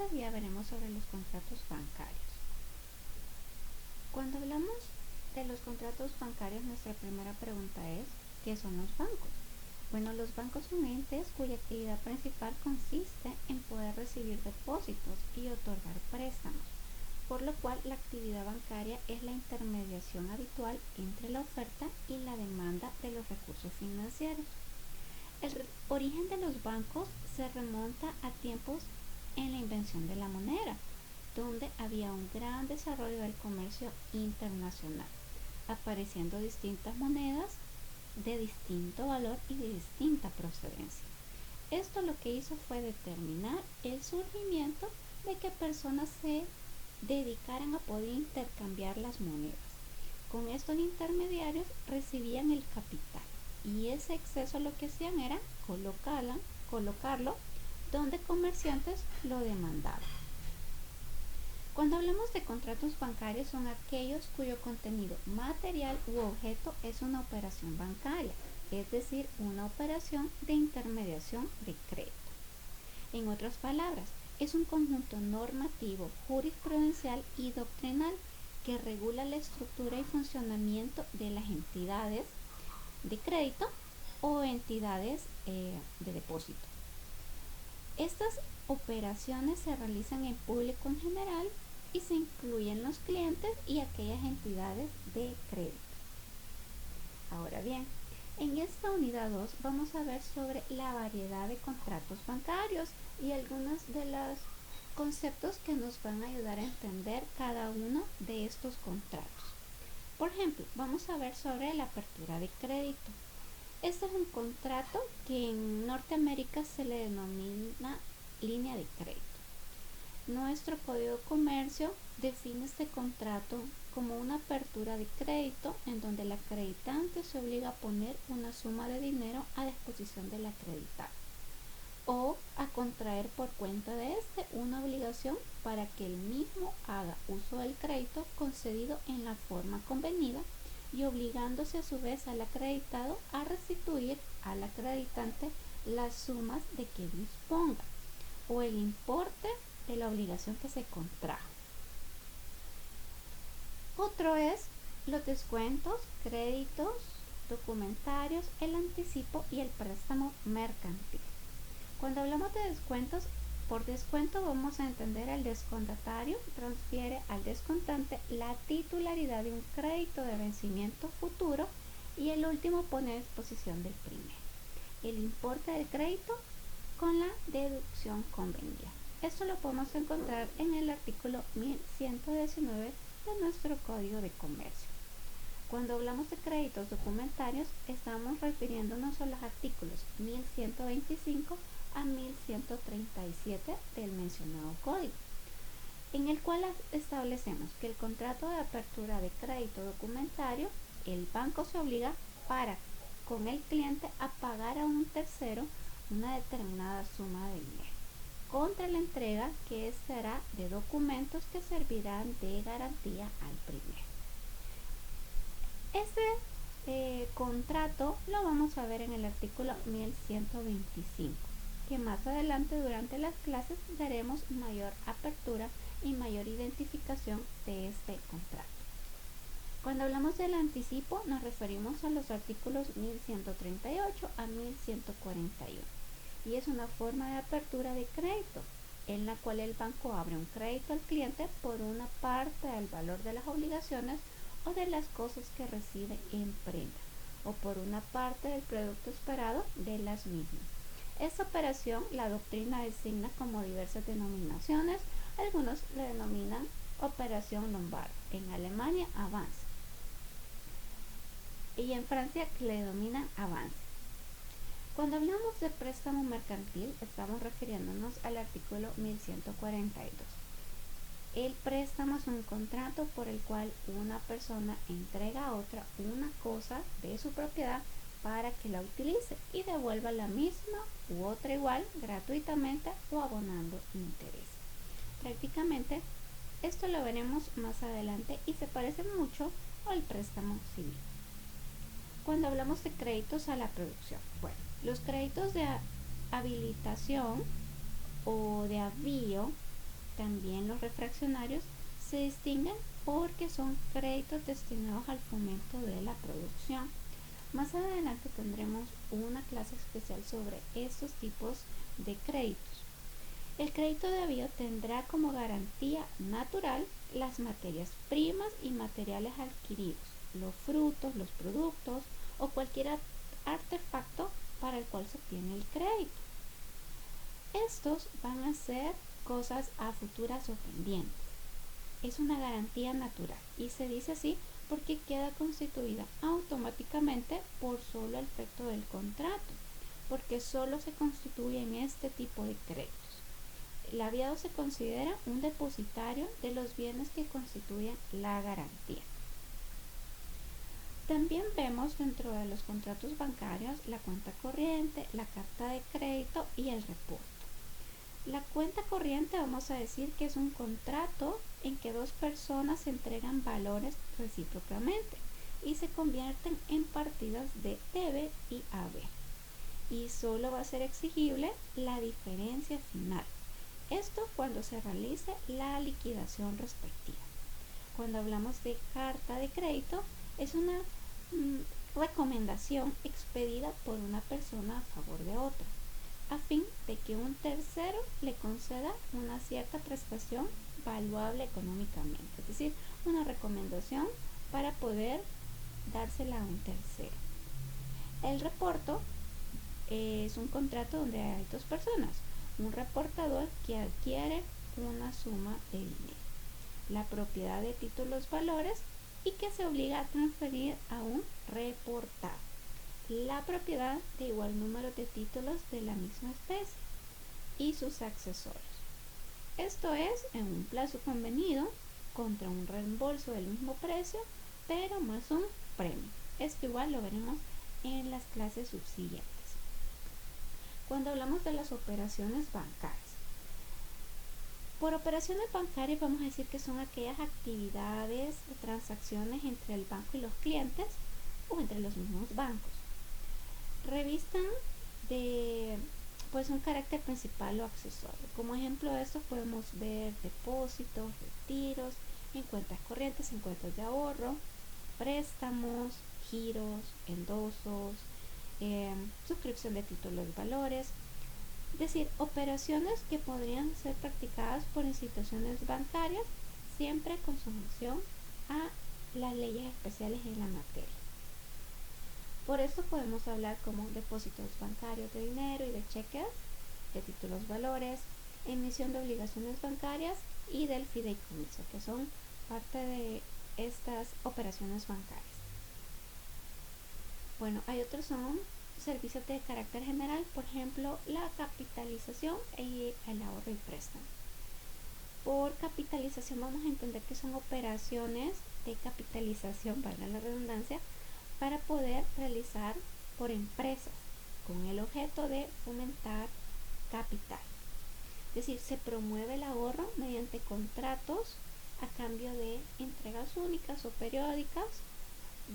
este día veremos sobre los contratos bancarios. Cuando hablamos de los contratos bancarios, nuestra primera pregunta es, ¿qué son los bancos? Bueno, los bancos son entes cuya actividad principal consiste en poder recibir depósitos y otorgar préstamos, por lo cual la actividad bancaria es la intermediación habitual entre la oferta y la demanda de los recursos financieros. El origen de los bancos se remonta a tiempos en la invención de la moneda, donde había un gran desarrollo del comercio internacional, apareciendo distintas monedas de distinto valor y de distinta procedencia. Esto lo que hizo fue determinar el surgimiento de que personas se dedicaran a poder intercambiar las monedas. Con estos intermediarios recibían el capital y ese exceso lo que hacían era colocarlo donde comerciantes lo demandaban. Cuando hablamos de contratos bancarios son aquellos cuyo contenido material u objeto es una operación bancaria, es decir, una operación de intermediación de crédito. En otras palabras, es un conjunto normativo, jurisprudencial y doctrinal que regula la estructura y funcionamiento de las entidades de crédito o entidades de depósito. Estas operaciones se realizan en público en general y se incluyen los clientes y aquellas entidades de crédito. Ahora bien, en esta unidad 2 vamos a ver sobre la variedad de contratos bancarios y algunos de los conceptos que nos van a ayudar a entender cada uno de estos contratos. Por ejemplo, vamos a ver sobre la apertura de crédito. Este es un contrato que en Norteamérica se le denomina línea de crédito. Nuestro Código de Comercio define este contrato como una apertura de crédito en donde el acreditante se obliga a poner una suma de dinero a disposición del acreditado o a contraer por cuenta de este una obligación para que el mismo haga uso del crédito concedido en la forma convenida y obligándose a su vez al acreditado a restituir al acreditante las sumas de que disponga o el importe de la obligación que se contrajo. Otro es los descuentos, créditos, documentarios, el anticipo y el préstamo mercantil. Cuando hablamos de descuentos, por descuento vamos a entender el descontatario transfiere al descontante la titularidad de un crédito de vencimiento futuro y el último pone a disposición del primero el importe del crédito con la deducción convenida. Esto lo podemos encontrar en el artículo 1119 de nuestro Código de Comercio. Cuando hablamos de créditos documentarios, estamos refiriéndonos a los artículos 1125 a 1137 del mencionado código, en el cual establecemos que el contrato de apertura de crédito documentario, el banco se obliga con el cliente a pagar a un tercero una determinada suma de dinero contra la entrega que será de documentos que servirán de garantía al primero. Este contrato lo vamos a ver en el artículo 1125, que más adelante durante las clases daremos mayor apertura y mayor identificación de este contrato. Cuando hablamos del anticipo nos referimos a los artículos 1138 a 1141 y es una forma de apertura de crédito en la cual el banco abre un crédito al cliente por una parte del valor de las obligaciones o de las cosas que recibe en prenda o por una parte del producto esperado de las mismas. Esta operación la doctrina designa como diversas denominaciones, algunos le denominan operación Lombard, en Alemania avance y en Francia le denominan avance. Cuando hablamos de préstamo mercantil estamos refiriéndonos al artículo 1142. El préstamo es un contrato por el cual una persona entrega a otra una cosa de su propiedad para que la utilice y devuelva la misma u otra igual gratuitamente o abonando interés. Prácticamente esto lo veremos más adelante y se parece mucho al préstamo civil. Cuando hablamos de créditos a la producción, bueno, los créditos de habilitación o de avío También los refraccionarios se distinguen porque son créditos destinados al fomento de la producción. Más adelante tendremos una clase especial sobre estos tipos de créditos. El crédito debido tendrá como garantía natural las materias primas y materiales adquiridos, los frutos, los productos o cualquier artefacto para el cual se obtiene el crédito. Estos van a ser cosas a futuras o pendientes. Es una garantía natural y se dice así porque queda constituida automáticamente por solo el efecto del contrato, porque solo se constituye en este tipo de créditos. El habiado se considera un depositario de los bienes que constituyen la garantía. También vemos dentro de los contratos bancarios la cuenta corriente, la carta de crédito y el reporte. La cuenta corriente vamos a decir que es un contrato en que dos personas se entregan valores recíprocamente y se convierten en partidas de debe y haber. Y solo va a ser exigible la diferencia final. Esto cuando se realice la liquidación respectiva. Cuando hablamos de carta de crédito, es una recomendación expedida por una persona a favor de otra, a fin de que un tercero le conceda una cierta prestación valuable económicamente, es decir, una recomendación para poder dársela a un tercero. El reporto es un contrato donde hay dos personas, un reportador que adquiere una suma de dinero, la propiedad de títulos valores y que se obliga a transferir a un reportado la propiedad de igual número de títulos de la misma especie y sus accesorios. Esto es en un plazo convenido contra un reembolso del mismo precio, pero más un premio. Esto igual lo veremos en las clases subsiguientes. Cuando hablamos de las operaciones bancarias, por operaciones bancarias vamos a decir que son aquellas actividades de transacciones entre el banco y los clientes o entre los mismos bancos. Revistan de un carácter principal o accesorio. Como ejemplo de esto podemos ver depósitos, retiros, en cuentas corrientes, en cuentas de ahorro, préstamos, giros, endosos, suscripción de títulos de valores, es decir, operaciones que podrían ser practicadas por instituciones bancarias siempre con sumisión a las leyes especiales en la materia. Por esto podemos hablar como depósitos bancarios de dinero y de cheques, de títulos valores, emisión de obligaciones bancarias y del fideicomiso, que son parte de estas operaciones bancarias. Bueno, hay otros son servicios de carácter general, por ejemplo, la capitalización y el ahorro y préstamo. Por capitalización vamos a entender que son operaciones de capitalización, valga la redundancia, para poder realizar por empresas con el objeto de fomentar capital. Es decir, se promueve el ahorro mediante contratos a cambio de entregas únicas o periódicas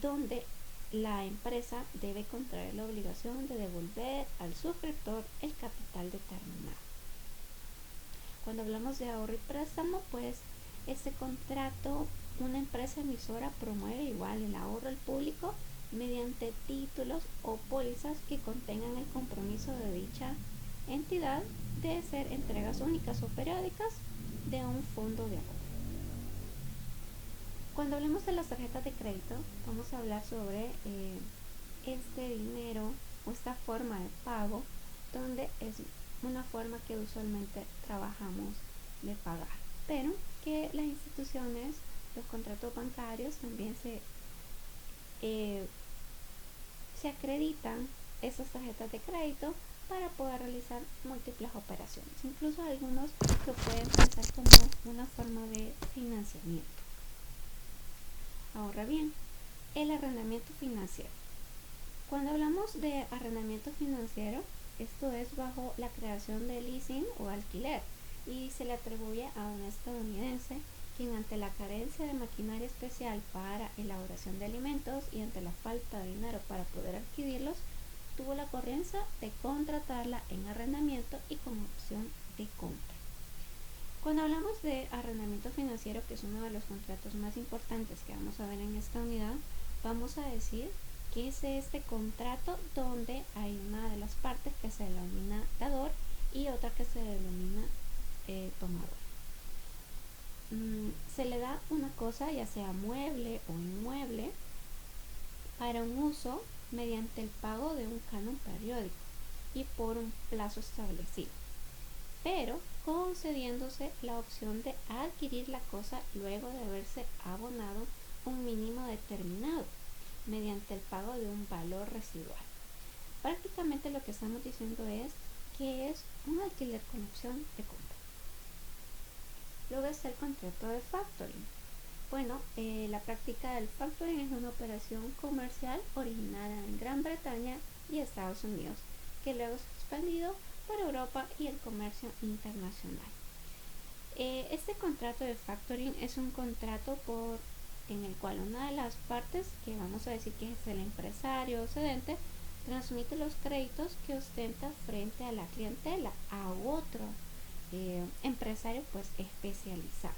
donde la empresa debe contraer la obligación de devolver al suscriptor el capital determinado. Cuando hablamos de ahorro y préstamo, pues este contrato, una empresa emisora promueve igual el ahorro al público mediante títulos o pólizas que contengan el compromiso de dicha entidad de ser entregas únicas o periódicas de un fondo de ahorro. Cuando hablemos de las tarjetas de crédito, vamos a hablar sobre este dinero o esta forma de pago, donde es una forma que usualmente trabajamos de pagar, pero que las instituciones, los contratos bancarios también se acreditan esas tarjetas de crédito para poder realizar múltiples operaciones, incluso algunos lo pueden pensar como una forma de financiamiento. Ahora bien, el arrendamiento financiero. Cuando hablamos de arrendamiento financiero, esto es bajo la creación de leasing o alquiler y se le atribuye a un estadounidense quien ante la carencia de maquinaria especial para elaboración de alimentos y ante la falta de dinero para poder adquirirlos, tuvo la ocurrencia de contratarla en arrendamiento y con opción de compra. Cuando hablamos de arrendamiento financiero, que es uno de los contratos más importantes que vamos a ver en esta unidad, vamos a decir que es este contrato donde hay una de las partes que se denomina dador y otra que se denomina tomador. Se le da una cosa, ya sea mueble o inmueble, para un uso mediante el pago de un canon periódico y por un plazo establecido, pero concediéndose la opción de adquirir la cosa luego de haberse abonado un mínimo determinado mediante el pago de un valor residual. Prácticamente lo que estamos diciendo es que es un alquiler con opción de compra. Luego está el contrato de factoring. Bueno, la práctica del factoring es una operación comercial originada en Gran Bretaña y Estados Unidos, que luego se ha expandido por Europa y el comercio internacional. Este contrato de factoring es un contrato en el cual una de las partes, que vamos a decir que es el empresario o cedente, transmite los créditos que ostenta frente a la clientela a otro empresario pues especializado.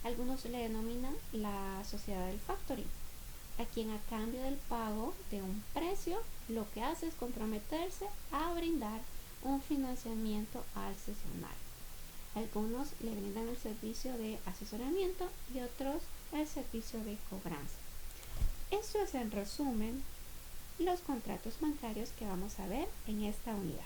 Algunos le denominan la sociedad del factoring, a quien a cambio del pago de un precio lo que hace es comprometerse a brindar un financiamiento al cesionario. Algunos le brindan el servicio de asesoramiento y otros el servicio de cobranza. Esto es en resumen los contratos bancarios que vamos a ver en esta unidad.